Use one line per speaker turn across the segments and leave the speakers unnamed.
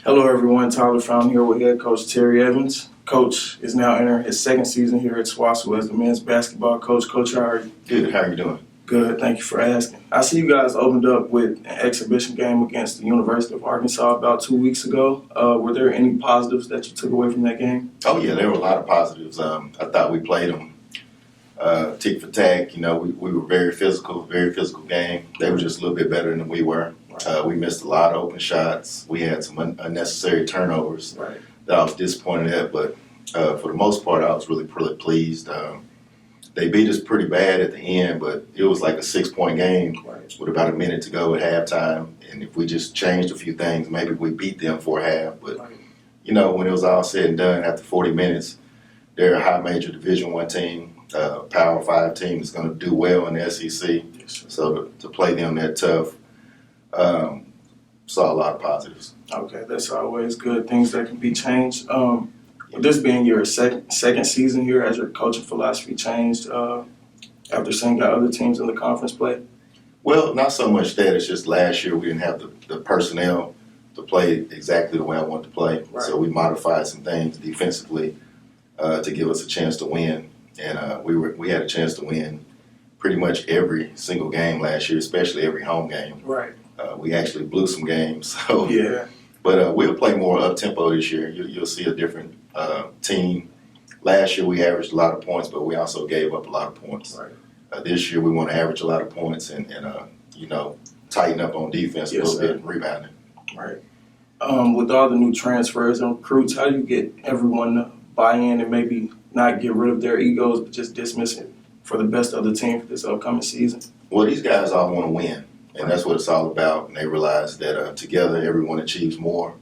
Hello, everyone. Tyler Fountain here with head coach Terry Evans. Coach is now entering his second season here at SWOSU as the men's basketball coach. Coach, how are you?
Good. How are you doing?
Good. Thank you for asking. I see you guys opened up with an exhibition game against the University of Arkansas about 2 weeks ago. Were there any positives that you took away from that game?
Oh, yeah, there were a lot of positives. I thought we played them tick for tack. You know, we were very physical game. They were just a little bit better than we were. We missed a lot of open shots. We had some unnecessary turnovers that I was disappointed at, but for the most part, I was really pleased. They beat us pretty bad at the end, but it was like a 6-point game with about a minute to go at halftime. And if we just changed a few things, maybe we beat them for a half. But, you know, when it was all said and done after 40 minutes, they're a high major Division I team, Power 5 team that's going to do well in the SEC. So to play them that tough, saw a lot of positives.
Okay, that's always good. Things that can be changed. With this being your second season here, has your coaching philosophy changed after seeing how other teams in the conference play?
Well, not so much that. It's just last year we didn't have the personnel to play exactly the way I wanted to play. So we modified some things defensively to give us a chance to win. And we had a chance to win pretty much every single game last year, especially every home game. We actually blew some games. So
yeah.
But we'll play more up-tempo this year. You'll see a different team. Last year we averaged a lot of points, but we also gave up a lot of points. This year we want to average a lot of points and you know, tighten up on defense a little bit and rebounding.
With all the new transfers and recruits, how do you get everyone to buy in and maybe not get rid of their egos but just dismiss it for the best of the team for this upcoming season?
Well, these guys all want to win. And that's what it's all about. And they realize that together everyone achieves more.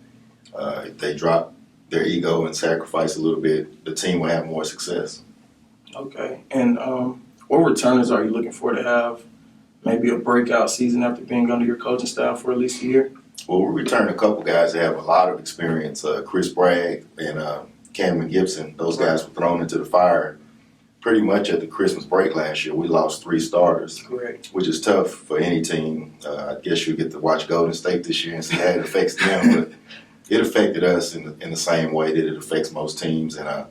If they drop their ego and sacrifice a little bit, the team will have more success.
Okay. And what returners are you looking for to have maybe a breakout season after being under your coaching staff for at least a year?
Well, we returned a couple guys that have a lot of experience. Chris Bragg and Cameron Gibson. Those guys were thrown into the fire pretty much at the Christmas break last year. We lost 3 starters, which is tough for any team. I guess you get to watch Golden State this year and see how it affects them, but it affected us in the same way that it affects most teams. And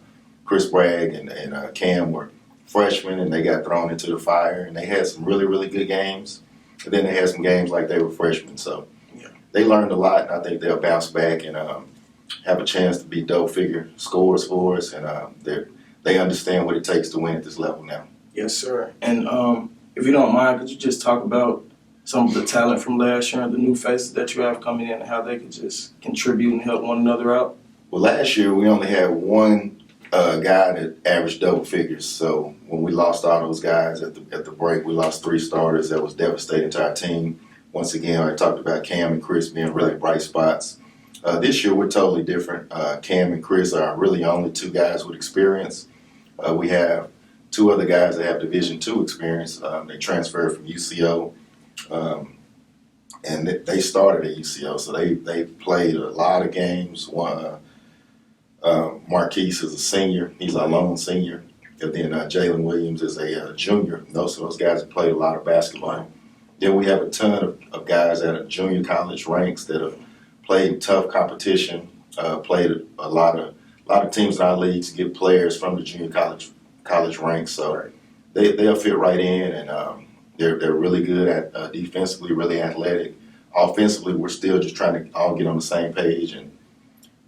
Chris Bragg and Cam were freshmen, and they got thrown into the fire, and they had some really, really good games. And then they had some games like they were freshmen. So they learned a lot, and I think they'll bounce back and have a chance to be double-figure scorers for us, and they understand what it takes to win at this level now.
Yes, sir. And if you don't mind, could you just talk about some of the talent from last year and the new faces that you have coming in and how they could just contribute and help one another out?
Well, last year we only had one guy that averaged double figures. So when we lost all those guys at the break, we lost 3 starters. That was devastating to our team. Once again, I talked about Cam and Chris being really bright spots. This year we're totally different. Cam and Chris are really only 2 guys with experience. We have 2 other guys that have Division II experience. They transferred from UCO, and they started at UCO, so they played a lot of games. One, Marquise is a senior; he's our lone senior, and then Jalen Williams is a junior. Those guys have played a lot of basketball. Then we have a ton of guys at junior college ranks that have played tough competition, played a lot of teams in our leagues get players from the junior college ranks, so they'll fit right in, and they're really good at defensively, really athletic. Offensively, we're still just trying to all get on the same page and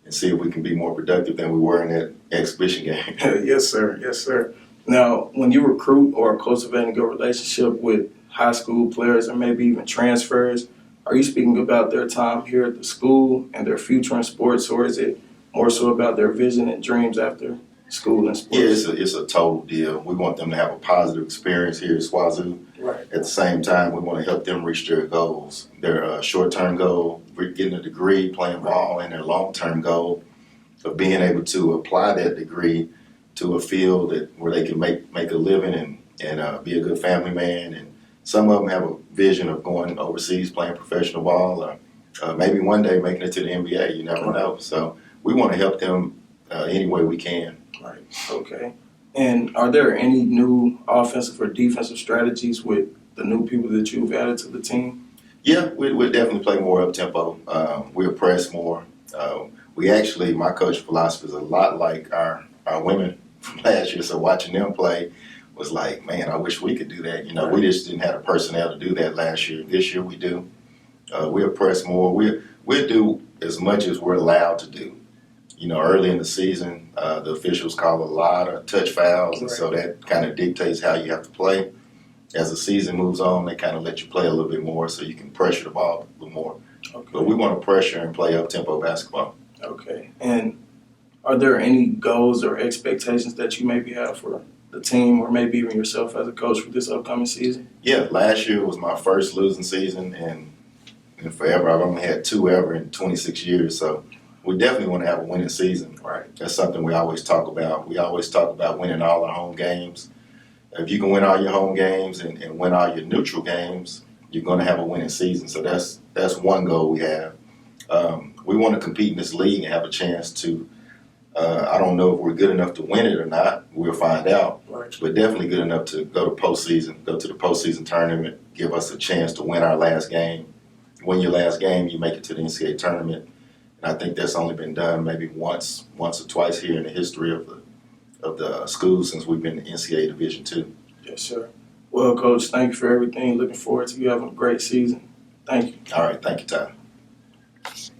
see if we can be more productive than we were in that exhibition game.
Yes, sir. Yes, sir. Now, when you recruit or cultivate a good relationship with high school players or maybe even transfers, are you speaking about their time here at the school and their future in sports, or is it more so about their vision and dreams after school and sports?
Yeah, it's a total deal. We want them to have a positive experience here at SWOSU. At the same time, we want to help them reach their goals. Their short-term goal, getting a degree, playing ball, and their long-term goal of being able to apply that degree to a field where they can make a living and be a good family man. And some of them have a vision of going overseas, playing professional ball, or maybe one day making it to the NBA. You never know. So we want to help them any way we can.
Okay. And are there any new offensive or defensive strategies with the new people that you've added to the team?
Yeah, we'll definitely play more up-tempo. We'll press more. We actually, my coaching philosophy is a lot like our women from last year. So watching them play was like, man, I wish we could do that. You know, we just didn't have the personnel to do that last year. This year we do. We'll press more. We'll do as much as we're allowed to do. You know, early in the season, the officials call a lot of touch fouls, and so that kind of dictates how you have to play. As the season moves on, they kind of let you play a little bit more so you can pressure the ball a little more.
Okay.
But we want to pressure and play up-tempo basketball.
Okay. And are there any goals or expectations that you maybe have for the team or maybe even yourself as a coach for this upcoming season?
Yeah, last year was my first losing season, and forever. I've only had 2 ever in 26 years, so we definitely want to have a winning season.
Right.
That's something we always talk about. We always talk about winning all our home games. If you can win all your home games and win all your neutral games, you're going to have a winning season. So that's one goal we have. We want to compete in this league and have a chance to. I don't know if we're good enough to win it or not. We'll find out.
Right.
But definitely good enough to go to postseason, go to the postseason tournament, give us a chance to win our last game. Win your last game, you make it to the NCAA tournament. And I think that's only been done maybe once or twice here in the history of the school since we've been in NCAA Division II.
Yes, sir. Well, Coach, thank you for everything. Looking forward to you having a great season. Thank you.
All right, thank you, Ty.